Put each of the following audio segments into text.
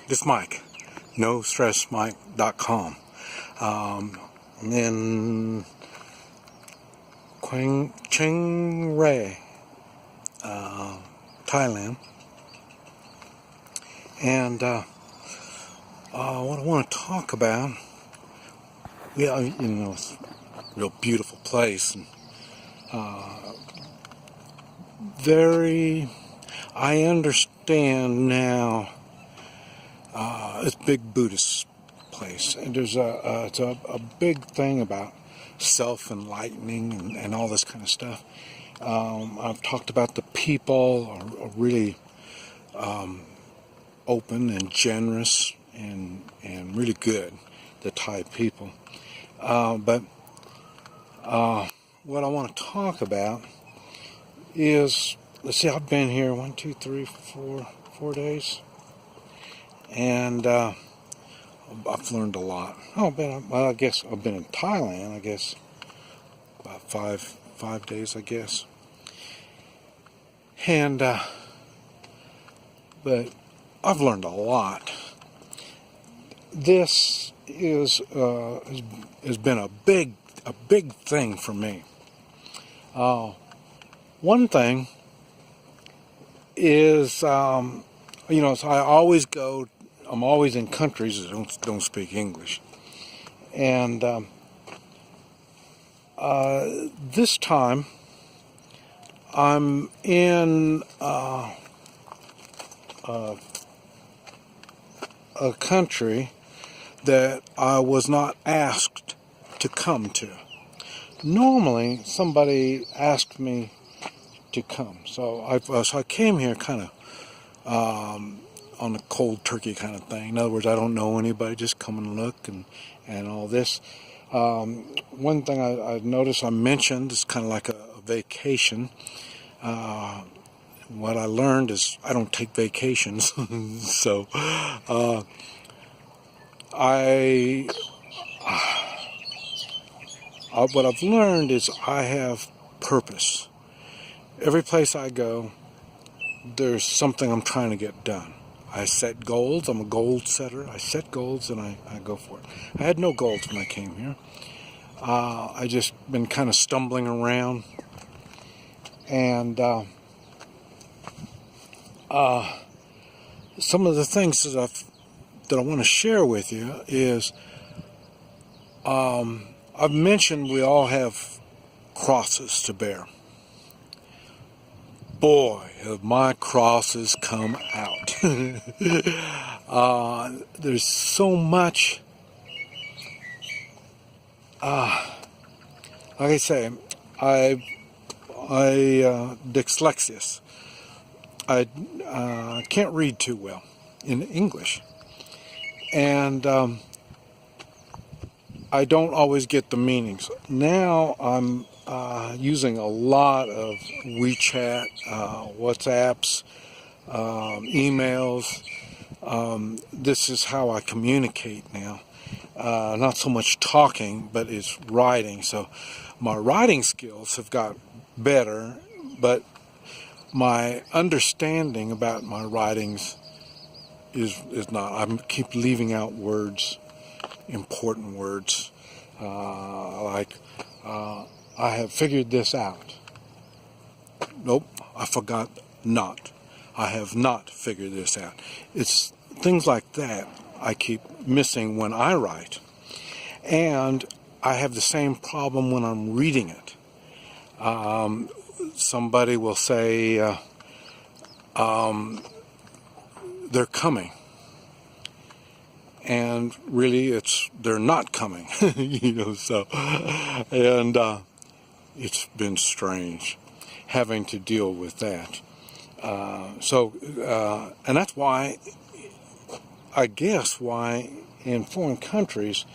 This Mike, NoStressMike.com. I'm in Chiang Rai, Thailand, and what I want to talk about, it's a real beautiful place, and I understand now. It's a big Buddhist place, and there's it's a big thing about self-enlightening and all this kind of stuff. I've talked about the people are really open and generous and really good, the Thai people. But what I want to talk about is, let's see, I've been here 4 days. And I've learned a lot. I guess I've been in Thailand, about five days, I guess. And, but I've learned a lot. This has been a big thing for me. One thing is, so I'm always in countries that don't speak English. And this time I'm in a country that I was not asked to come to. Normally somebody asked me to come. So I came here kind of on a cold turkey kind of thing. In other words, I don't know anybody, just come and look and all this. One thing I noticed I mentioned is kind of like a vacation. What I learned is I don't take vacations. So what I've learned is I have purpose. Every place I go, there's something I'm trying to get done. I set goals. I'm a goal setter. I set goals and I go for it. I had no goals when I came here. I just been kind of stumbling around, and some of the things that I want to share with you is I've mentioned we all have crosses to bear. Boy, have my crosses come out. There's so much, like I say, I dyslexia. I can't read too well in English, and I don't always get the meanings. Now I'm using a lot of WeChat, WhatsApps, emails. This is how I communicate now. Not so much talking, but it's writing. So my writing skills have got better, but my understanding about my writings is not. I keep leaving out words, important words, like I have figured this out. Nope, I forgot not. I have not figured this out. It's things like that I keep missing when I write. And I have the same problem when I'm reading it. Somebody will say, they're coming. And really they're not coming. And it's been strange having to deal with that. And that's why, I guess, why in foreign countries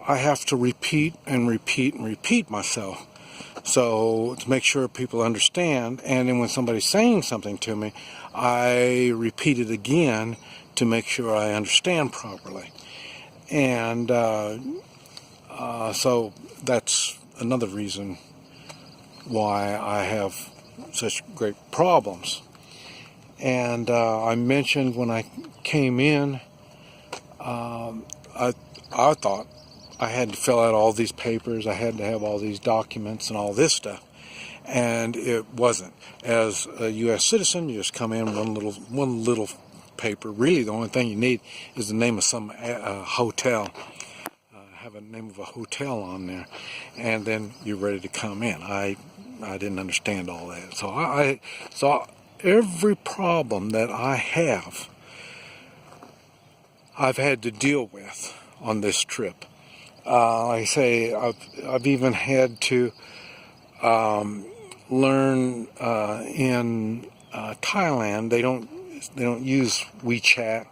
I have to repeat and repeat and repeat myself. So to make sure people understand, and then when somebody's saying something to me, I repeat it again to make sure I understand properly. And so that's another reason why I have such great problems. And I mentioned when I came in, I thought I had to fill out all these papers, I had to have all these documents and all this stuff. And it wasn't. As a U.S. citizen, you just come in one little paper. Really, the only thing you need is the name of some hotel. Have a name of a hotel on there, and then you're ready to come in. I didn't understand all that, so every problem that I have, I've had to deal with on this trip. Like I say, I've even had to learn in Thailand. They don't use WeChat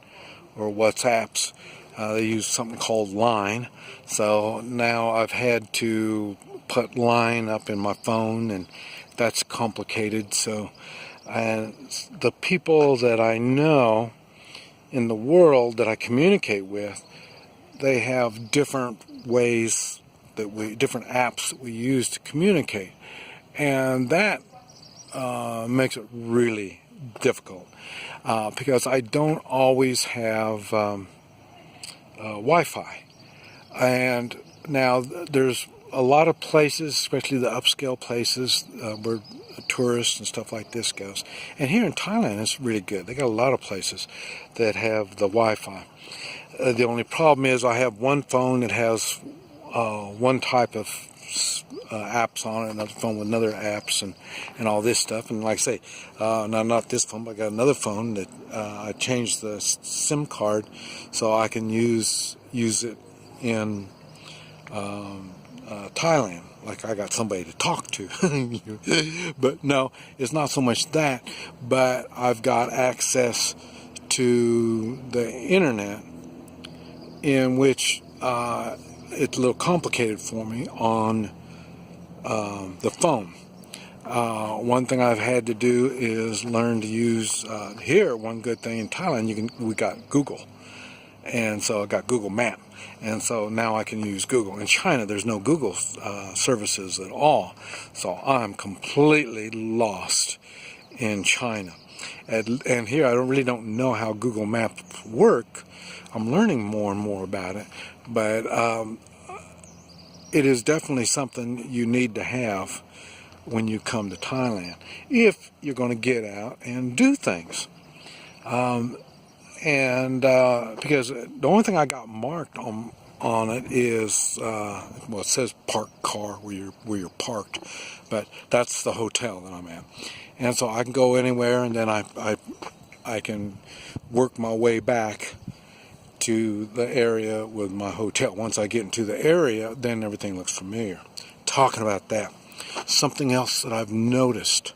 or WhatsApps. They use something called Line. So now I've had to put Line up in my phone, and that's complicated. So the people that I know in the world that I communicate with, they have different ways different apps that we use to communicate. And that makes it really difficult because I don't always have Wi-Fi. And now there's a lot of places, especially the upscale places where tourists and stuff like this goes. And here in Thailand, it's really good. They got a lot of places that have the Wi-Fi. The only problem is I have one phone that has one type of apps on it, another phone with another apps and all this stuff. And like I say, not this phone, but I got another phone that I changed the SIM card so I can use it in Thailand. Like I got somebody to talk to. But no, it's not so much that, but I've got access to the internet, in which it's a little complicated for me on the phone. One thing I've had to do is learn to use here. One good thing in Thailand, we got Google, and so I got Google Map, and so now I can use Google. In China, there's no Google services at all, so I'm completely lost in China. And here, I really don't know how Google Maps work. I'm learning more and more about it, but it is definitely something you need to have when you come to Thailand if you're going to get out and do things. Because the only thing I got marked on it is it says parked car where you're parked, but that's the hotel that I'm at, and so I can go anywhere, and then I can work my way back to the area with my hotel. Once I get into the area, then everything looks familiar. Talking about that, something else that I've noticed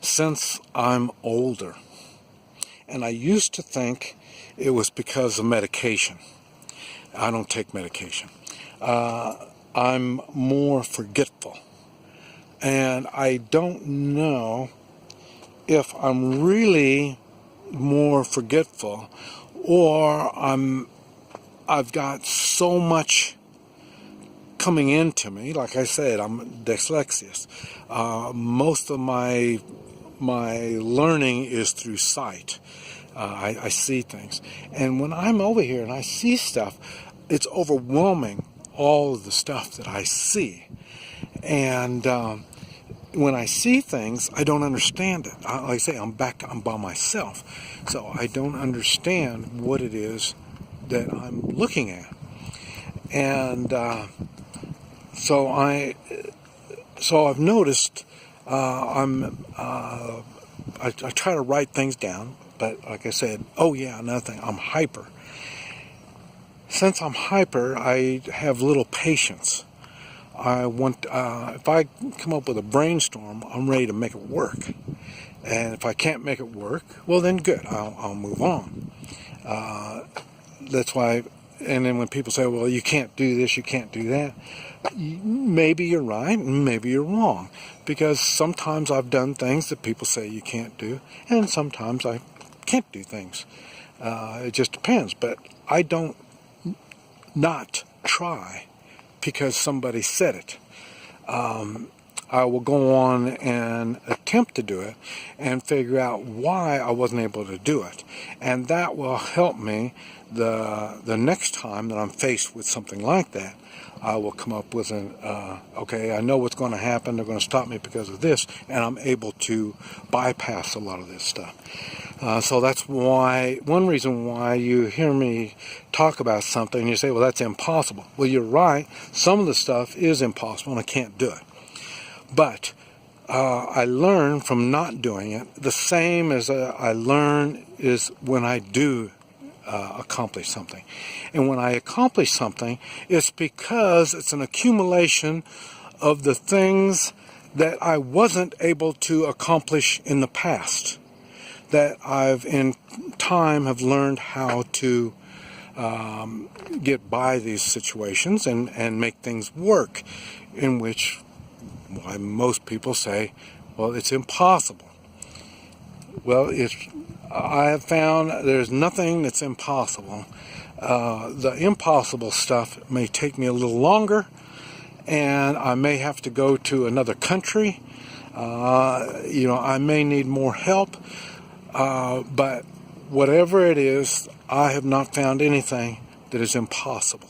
since I'm older, and I used to think it was because of medication. I don't take medication. I'm more forgetful, and I don't know if I'm really more forgetful, or I've got so much coming into me. Like I said, I'm dyslexic. Most of my learning is through sight. I see things, and when I'm over here and I see stuff, it's overwhelming, all of the stuff that I see. And when I see things, I don't understand it. Like I say, I'm by myself, so I don't understand what it is that I'm looking at. And so I've noticed I try to write things down, but like I said, another thing, I'm hyper. Since I'm hyper, I have little patience. If I come up with a brainstorm, I'm ready to make it work. And if I can't make it work, well then good, I'll move on. That's why, and then when people say, well, you can't do this, you can't do that, maybe you're right, and maybe you're wrong. Because sometimes I've done things that people say you can't do, and sometimes I can't do things. It just depends. But I don't not try because somebody said it. I will go on and attempt to do it and figure out why I wasn't able to do it. And that will help me the next time that I'm faced with something like that. I will come up with okay, I know what's going to happen. They're going to stop me because of this, and I'm able to bypass a lot of this stuff. So that's one reason why you hear me talk about something and you say, well, that's impossible. Well, you're right. Some of the stuff is impossible and I can't do it. But I learn from not doing it. The same as I learn is when I do accomplish something. And when I accomplish something, it's because it's an accumulation of the things that I wasn't able to accomplish in the past, that I've in time have learned how to get by these situations and make things work, in which why most people say, well, it's impossible. Well, I have found there's nothing that's impossible. The impossible stuff may take me a little longer, and I may have to go to another country. I may need more help. But whatever it is, I have not found anything that is impossible.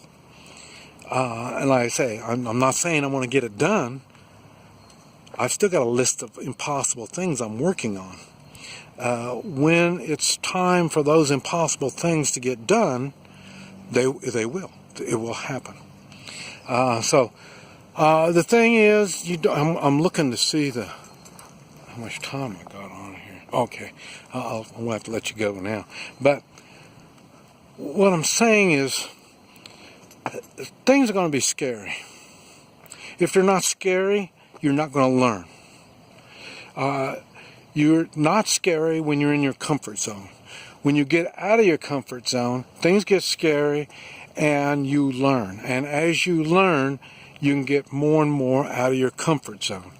And like I say, I'm not saying I want to get it done. I've still got a list of impossible things I'm working on. When it's time for those impossible things to get done, they will. It will happen. The thing is, I'm looking to see how much time I got on here. Okay, I'm going to have to let you go now. But what I'm saying is, things are going to be scary. If they're not scary, you're not going to learn. You're not scary when you're in your comfort zone. When you get out of your comfort zone, things get scary and you learn. And as you learn, you can get more and more out of your comfort zone.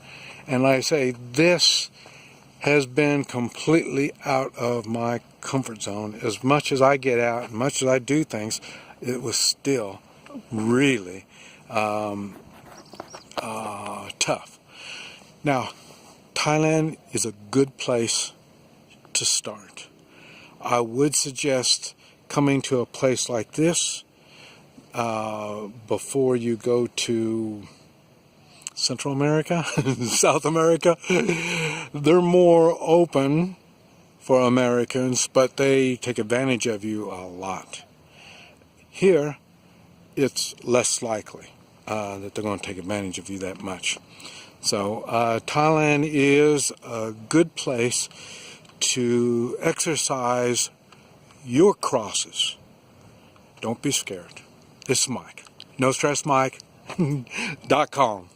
And like I say, this has been completely out of my comfort zone. As much as I get out, as much as I do things, it was still really tough. Now, Thailand is a good place to start. I would suggest coming to a place like this before you go to Central America, South America. They're more open for Americans, but they take advantage of you a lot. Here, it's less likely that they're going to take advantage of you that much. So Thailand is a good place to exercise your crosses. Don't be scared. This is Mike. NoStressMike.com.